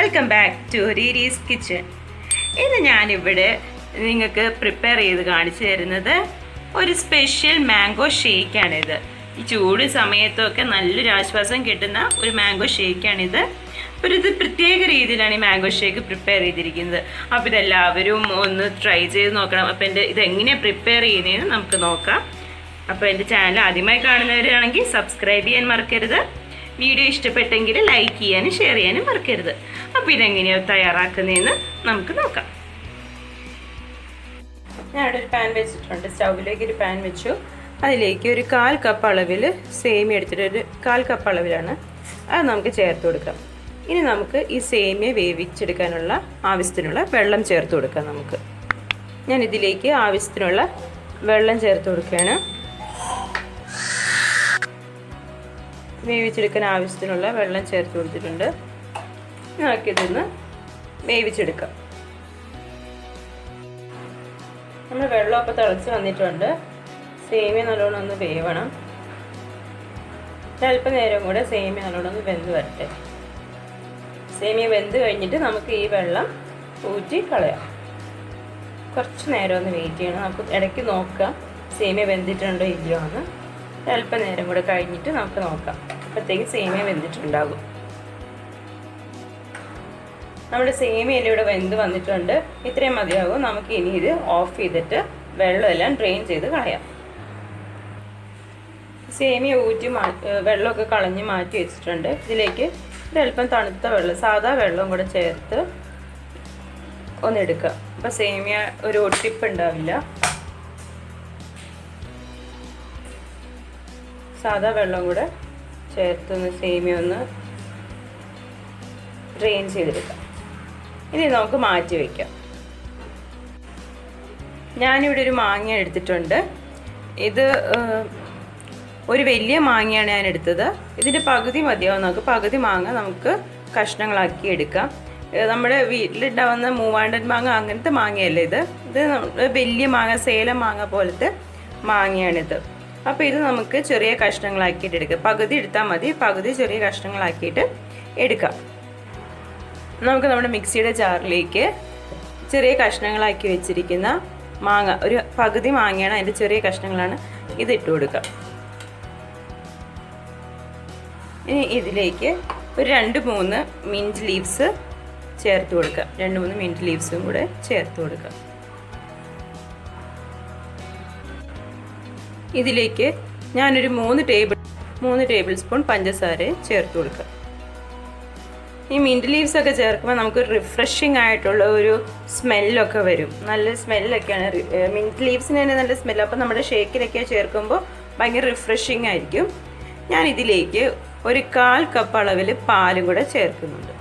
Welcome back to റീരീസ് kitchen. ഇന്ന് ഞാനിവിടെ നിങ്ങൾക്ക് പ്രിപ്പയർ ചെയ്ത് കാണിച്ചു തരുന്നത് ഒരു സ്പെഷ്യൽ മാംഗോ ഷേക്കാണിത്. ഈ ചൂട് സമയത്തൊക്കെ നല്ലൊരു ആശ്വാസം കിട്ടുന്ന ഒരു മാംഗോ ഷേക്കാണിത്. ഇത് പ്രത്യേക രീതിയിലാണ് ഈ മാംഗോ ഷേക്ക് പ്രിപ്പയർ ചെയ്തിരിക്കുന്നത്. അപ്പോൾ ഇതെല്ലാവരും ഒന്ന് ട്രൈ ചെയ്ത് നോക്കണം. അപ്പോൾ ഇതെങ്ങനെയാണ് പ്രിപ്പയർ ചെയ്യുന്നതെന്ന് നമുക്ക് നോക്കാം. അപ്പോൾ എൻ്റെ ചാനൽ ആദ്യമായി കാണുന്നവരാണെങ്കിൽ സബ്സ്ക്രൈബ് ചെയ്യാൻ മറക്കരുത്. വീഡിയോ ഇഷ്ടപ്പെട്ടെങ്കിൽ ലൈക്ക് ചെയ്യാനും ഷെയർ ചെയ്യാനും മറക്കരുത്. അപ്പോൾ ഇതെങ്ങനെയാണ് തയ്യാറാക്കുന്നതെന്ന് നമുക്ക് നോക്കാം. ഞാനിവിടെ ഒരു പാൻ വെച്ചിട്ടുണ്ട്. സ്റ്റൗവിലേക്ക് ഒരു പാൻ വെച്ചു. അതിലേക്ക് ഒരു 1/4 കപ്പ് അളവിൽ സേമിയ എടുത്തിട്ട്, ഒരു 1/4 കപ്പ് അളവിലാണ് അത് നമുക്ക് ചേർത്ത് കൊടുക്കാം. ഇനി നമുക്ക് ഈ സേമിയ വേവിച്ചെടുക്കാനുള്ള ആവശ്യത്തിനുള്ള വെള്ളം ചേർത്ത് കൊടുക്കാം. ഞാൻ ഇതിലേക്ക് ആവശ്യത്തിനുള്ള വെള്ളം ചേർത്ത് കൊടുക്കുകയാണ്. വേവിച്ചെടുക്കാൻ ആവശ്യത്തിനുള്ള വെള്ളം ചേർത്ത് കൊടുത്തിട്ടുണ്ട്. നമുക്കിതൊന്ന് വേവിച്ചെടുക്കാം. നമ്മൾ വെള്ളമൊക്കെ തിളച്ച് വന്നിട്ടുണ്ട്. സേമിയ നല്ലോണം ഒന്ന് വേവണം. അല്പം നേരം കൂടെ സേമിയ നല്ലോണം ഒന്ന് വെന്ത് വരട്ടെ. സേമിയ വെന്ത് കഴിഞ്ഞിട്ട് നമുക്ക് ഈ വെള്ളം ഊറ്റി കളയാം. കുറച്ച് നേരം ഒന്ന് വെയിറ്റ് ചെയ്യണം. നമുക്ക് ഇടയ്ക്ക് നോക്കാം സേമിയ വെന്തിട്ടുണ്ടോ ഇല്ലയോ എന്ന്. അല്പം നേരം കൂടെ കഴിഞ്ഞിട്ട് നമുക്ക് നോക്കാം. അപ്പോഴത്തേക്ക് സേമിയ വെന്തിട്ടുണ്ടാകും. നമ്മുടെ സേമിയയെല്ലാം ഇവിടെ വെന്ത് വന്നിട്ടുണ്ട്. ഇത്രയും മതിയാകും. നമുക്ക് ഇനി ഇത് ഓഫ് ചെയ്തിട്ട് വെള്ളമെല്ലാം ഡ്രെയിൻ ചെയ്ത് കളയാം. സേമിയ ഊറ്റി വെള്ളമൊക്കെ കളഞ്ഞ് മാറ്റി വെച്ചിട്ടുണ്ട്. ഇതിലേക്ക് ഒരല്പം തണുത്ത വെള്ളം, സാധാ വെള്ളം കൂടെ ചേർത്ത് ഒന്നെടുക്കുക. അപ്പോൾ സേമിയ ഒരു ഒട്ടിപ്പ് ഉണ്ടാവില്ല. സാധാ വെള്ളം കൂടെ ചേർത്തൊന്ന് സേമിയ ഒന്ന് ഡ്രെയിൻ ചെയ്തെടുക്കാം. ഇനി നമുക്ക് മാറ്റി വയ്ക്കാം. ഞാനിവിടെ ഒരു മാങ്ങ എടുത്തിട്ടുണ്ട്. ഇത് ഒരു വലിയ മാങ്ങയാണ് ഞാൻ എടുത്തത്. ഇതിൻ്റെ പകുതി മതിയാവും. പകുതി മാങ്ങ നമുക്ക് കഷ്ണങ്ങളാക്കി എടുക്കാം. നമ്മുടെ വീട്ടിലുണ്ടാവുന്ന മൂവാണ്ടൻ മാങ്ങ അങ്ങനത്തെ മാങ്ങയല്ല ഇത്. വലിയ മാങ്ങ, സേലം മാങ്ങ പോലത്തെ മാങ്ങയാണിത്. അപ്പോൾ ഇത് നമുക്ക് ചെറിയ കഷ്ണങ്ങളാക്കിയിട്ട് എടുക്കാം. പകുതി എടുത്താൽ മതി. പകുതി ചെറിയ കഷ്ണങ്ങളാക്കിയിട്ട് എടുക്കാം. നമുക്ക് നമ്മുടെ മിക്സിയുടെ ജാറിലേക്ക് ചെറിയ കഷ്ണങ്ങളാക്കി വെച്ചിരിക്കുന്ന മാങ്ങ, ഒരു പകുതി മാങ്ങയാണ്, അതിൻ്റെ ചെറിയ കഷ്ണങ്ങളാണ്, ഇത് ഇട്ട് കൊടുക്കാം. ഇനി ഇതിലേക്ക് ഒരു 2-3 മിൻറ്റ് ലീവ്സ് ചേർത്ത് കൊടുക്കാം. 2-3 മിൻറ്റ് ലീവ്സും കൂടെ ചേർത്ത് കൊടുക്കാം. ഇതിലേക്ക് ഞാനൊരു 3 ടേബിൾ സ്പൂൺ പഞ്ചസാര ചേർത്ത് കൊടുക്കാം. ഈ മിൻറ്റ് ലീവ്സ് ഒക്കെ ചേർക്കുമ്പോൾ നമുക്ക് റിഫ്രഷിങ് ആയിട്ടുള്ള ഒരു സ്മെല്ലൊക്കെ വരും. നല്ല സ്മെല്ലൊക്കെയാണ്. മിൻറ്റ് ലീവ്സിന് തന്നെ നല്ല സ്മെല്ല്. അപ്പോൾ നമ്മുടെ ഷേക്കിലൊക്കെ ചേർക്കുമ്പോൾ ഭയങ്കര റിഫ്രഷിങ് ആയിരിക്കും. ഞാൻ ഇതിലേക്ക് ഒരു 1/4 കപ്പ് അളവിൽ പാലും കൂടെ ചേർക്കുന്നുണ്ട്.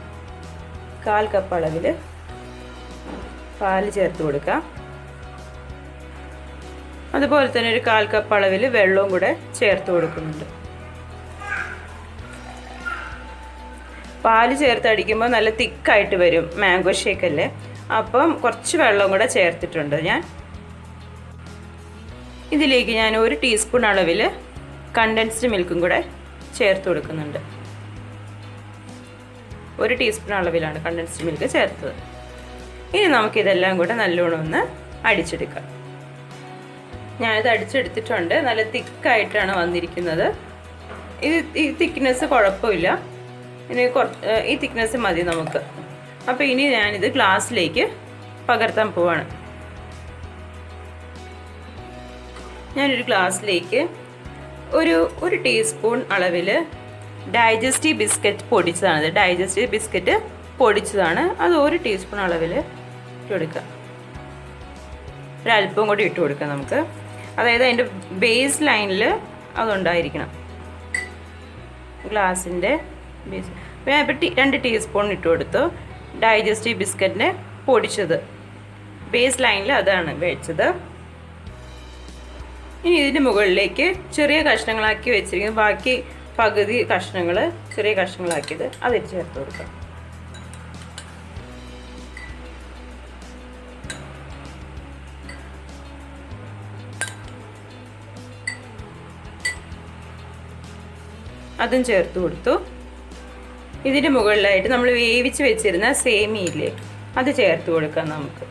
1/4 കപ്പ് അളവിൽ പാല് ചേർത്ത് കൊടുക്കാം. അതുപോലെ തന്നെ ഒരു 1/4 കപ്പ് അളവിൽ വെള്ളവും കൂടെ ചേർത്ത് കൊടുക്കുന്നുണ്ട്. പാല് ചേർത്ത് അടിക്കുമ്പോൾ നല്ല തിക്കായിട്ട് വരും മാംഗോ ഷേക്കല്ലേ. അപ്പം കുറച്ച് വെള്ളം കൂടെ ചേർത്തിട്ടുണ്ട് ഞാൻ. ഇതിലേക്ക് ഞാൻ 1 ടീസ്പൂൺ അളവിൽ കണ്ടൻസ്ഡ് മിൽക്കും കൂടെ ചേർത്ത് കൊടുക്കുന്നുണ്ട്. 1 ടീസ്പൂൺ അളവിലാണ് കണ്ടൻസ്ഡ് മിൽക്ക് ചേർത്തത്. ഇനി നമുക്കിതെല്ലാം കൂടെ നല്ലോണം ഒന്ന് അടിച്ചെടുക്കാം. ഞാനിത് അടിച്ചെടുത്തിട്ടുണ്ട്. നല്ല തിക്കായിട്ടാണ് വന്നിരിക്കുന്നത്. ഈ തിക്നെസ് കുഴപ്പമില്ല. ഇനി ഈ തിക്നെസ് മതി നമുക്ക്. അപ്പോൾ ഇനി ഞാനിത് ഗ്ലാസ്സിലേക്ക് പകർത്താൻ പോവാണ്. ഞാനൊരു ഗ്ലാസ്സിലേക്ക് ഒരു ടീസ്പൂൺ അളവിൽ ഡൈജസ്റ്റീവ് ബിസ്ക്കറ്റ് പൊടിച്ചതാണ്. ഡൈജസ്റ്റീവ് ബിസ്ക്കറ്റ് പൊടിച്ചതാണ്. അത് 1 ടീസ്പൂൺ അളവിൽ ഇട്ട് കൊടുക്കുക. ഒരല്പം കൂടി ഇട്ട് കൊടുക്കാം നമുക്ക്. അതായത് അതിൻ്റെ ബേസ് ലൈനിൽ അതുണ്ടായിരിക്കണം, ഗ്ലാസിൻ്റെ ബേസ്. ഞാൻ ഇപ്പോൾ 2 ടീസ്പൂൺ ഇട്ട് കൊടുത്തു ഡൈജസ്റ്റീവ് ബിസ്ക്കറ്റിൻ്റെ പൊടിച്ചത്. ബേസ് ലൈനിൽ അതാണ് വെച്ചത്. ഇനി ഇതിൻ്റെ മുകളിലേക്ക് ചെറിയ കഷ്ണങ്ങളാക്കി വെച്ചിരിക്കുന്നത്, ബാക്കി പകുതി കഷ്ണങ്ങൾ ചെറിയ കഷ്ണങ്ങളാക്കിയത് അതിൽ ചേർത്ത് കൊടുക്കാം. അതും ചേർത്ത് കൊടുത്തു. ഇതിൻ്റെ മുകളിലായിട്ട് നമ്മൾ വേവിച്ച് വെച്ചിരുന്ന സേമിയയില്ലേ അത് ചേർത്ത് കൊടുക്കാം. നമുക്ക്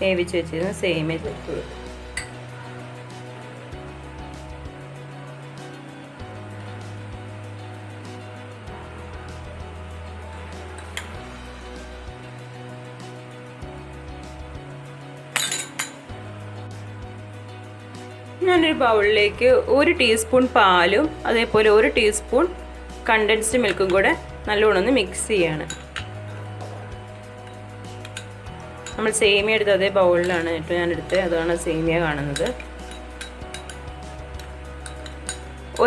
വേവിച്ച് വെച്ചിരുന്ന സേമിയ ചേർത്ത് കൊടുക്കാം. ഞാനൊരു ബൗളിലേക്ക് 1 ടീസ്പൂൺ പാലും അതേപോലെ 1 ടീസ്പൂൺ കണ്ടൻസ്ഡ് മിൽക്കും കൂടെ നല്ലോണം ഒന്ന് മിക്സ് ചെയ്യാണ്. നമ്മൾ സേമിയ എടുത്ത് അതേ ബൗളിലാണ് കേട്ടോ ഞാൻ എടുത്തത്, അതാണ് സേമിയ കാണുന്നത്.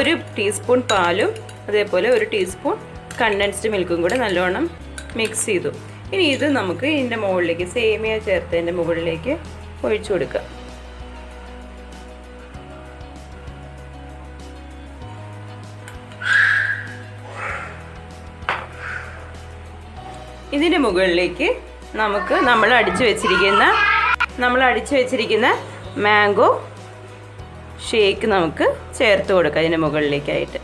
1 ടീസ്പൂൺ പാലും അതേപോലെ 1 ടീസ്പൂൺ കണ്ടൻസ്ഡ് മിൽക്കും കൂടെ നല്ലോണം മിക്സ് ചെയ്തു. ഇനി ഇത് നമുക്ക് ഇതിൻ്റെ മുകളിലേക്ക് സേമിയ ചേർത്തതിൻ്റെ മുകളിലേക്ക് ഒഴിച്ചു കൊടുക്കാം. ഇതിൻ്റെ മുകളിലേക്ക് നമുക്ക് നമ്മൾ അടിച്ചു വെച്ചിരിക്കുന്ന മാംഗോ ഷേക്ക് നമുക്ക് ചേർത്ത് കൊടുക്കാം ഇതിൻ്റെ മുകളിലേക്കായിട്ട്.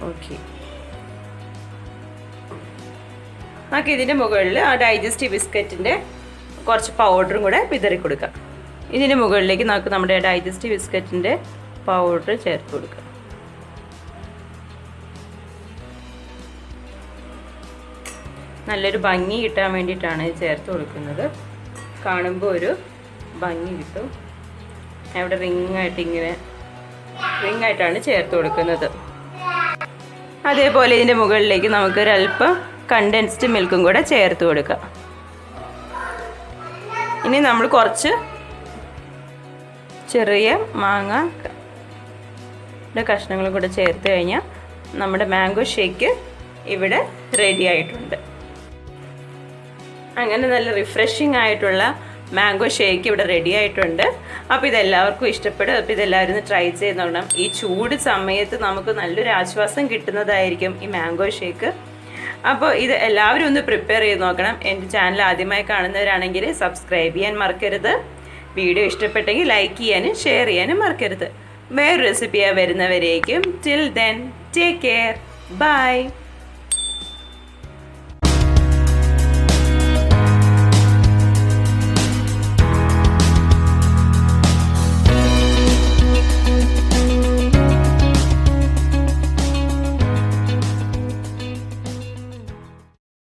ഓക്കെ, നമുക്ക് ഇതിൻ്റെ മുകളിൽ ആ ഡൈജസ്റ്റീവ് ബിസ്ക്കറ്റിൻ്റെ കുറച്ച് പൗഡറും കൂടെ വിതറി കൊടുക്കാം. ഇതിൻ്റെ മുകളിലേക്ക് നമുക്ക് നമ്മുടെ ഡൈജസ്റ്റീവ് ബിസ്ക്കറ്റിൻ്റെ പൗഡർ ചേർത്ത് കൊടുക്കാം. നല്ലൊരു ഭംഗി കിട്ടാൻ വേണ്ടിയിട്ടാണ് ഇത് ചേർത്ത് കൊടുക്കുന്നത്. കാണുമ്പോൾ ഒരു ഭംഗി കിട്ടും. അവിടെ റിങ്ങായിട്ടാണ് ചേർത്ത് കൊടുക്കുന്നത്. അതേപോലെ ഇതിൻ്റെ മുകളിലേക്ക് നമുക്കൊരല്പം കണ്ടൻസ്ഡ് മിൽക്കും കൂടെ ചേർത്ത് കൊടുക്കാം. ഇനി നമ്മൾ കുറച്ച് ചെറിയ മാങ്ങ കഷ്ണങ്ങളും കൂടെ ചേർത്ത് കഴിഞ്ഞാൽ നമ്മുടെ മാംഗോ ഷേക്ക് ഇവിടെ റെഡി ആയിട്ടുണ്ട്. അങ്ങനെ നല്ല റിഫ്രഷിംഗ് ആയിട്ടുള്ള മാംഗോ ഷേക്ക് ഇവിടെ റെഡി ആയിട്ടുണ്ട്. അപ്പോൾ ഇതെല്ലാവർക്കും ഇഷ്ടപ്പെടും. അപ്പോൾ ഇതെല്ലാവരും ഒന്ന് ട്രൈ ചെയ്ത് നോക്കണം. ഈ ചൂട് സമയത്ത് നമുക്ക് നല്ലൊരു ആശ്വാസം കിട്ടുന്നതായിരിക്കും ഈ മാംഗോ ഷേക്ക്. അപ്പോൾ ഇത് എല്ലാവരും ഒന്ന് പ്രിപ്പയർ ചെയ്ത് നോക്കണം. എൻ്റെ ചാനൽ ആദ്യമായി കാണുന്നവരാണെങ്കിൽ സബ്സ്ക്രൈബ് ചെയ്യാൻ മറക്കരുത്. വീഡിയോ ഇഷ്ടപ്പെട്ടെങ്കിൽ ലൈക്ക് ചെയ്യാനും ഷെയർ ചെയ്യാനും മറക്കരുത്. വേറൊരു റെസിപ്പിയാണ് വരുന്നവരേക്കും. Till then take care. By.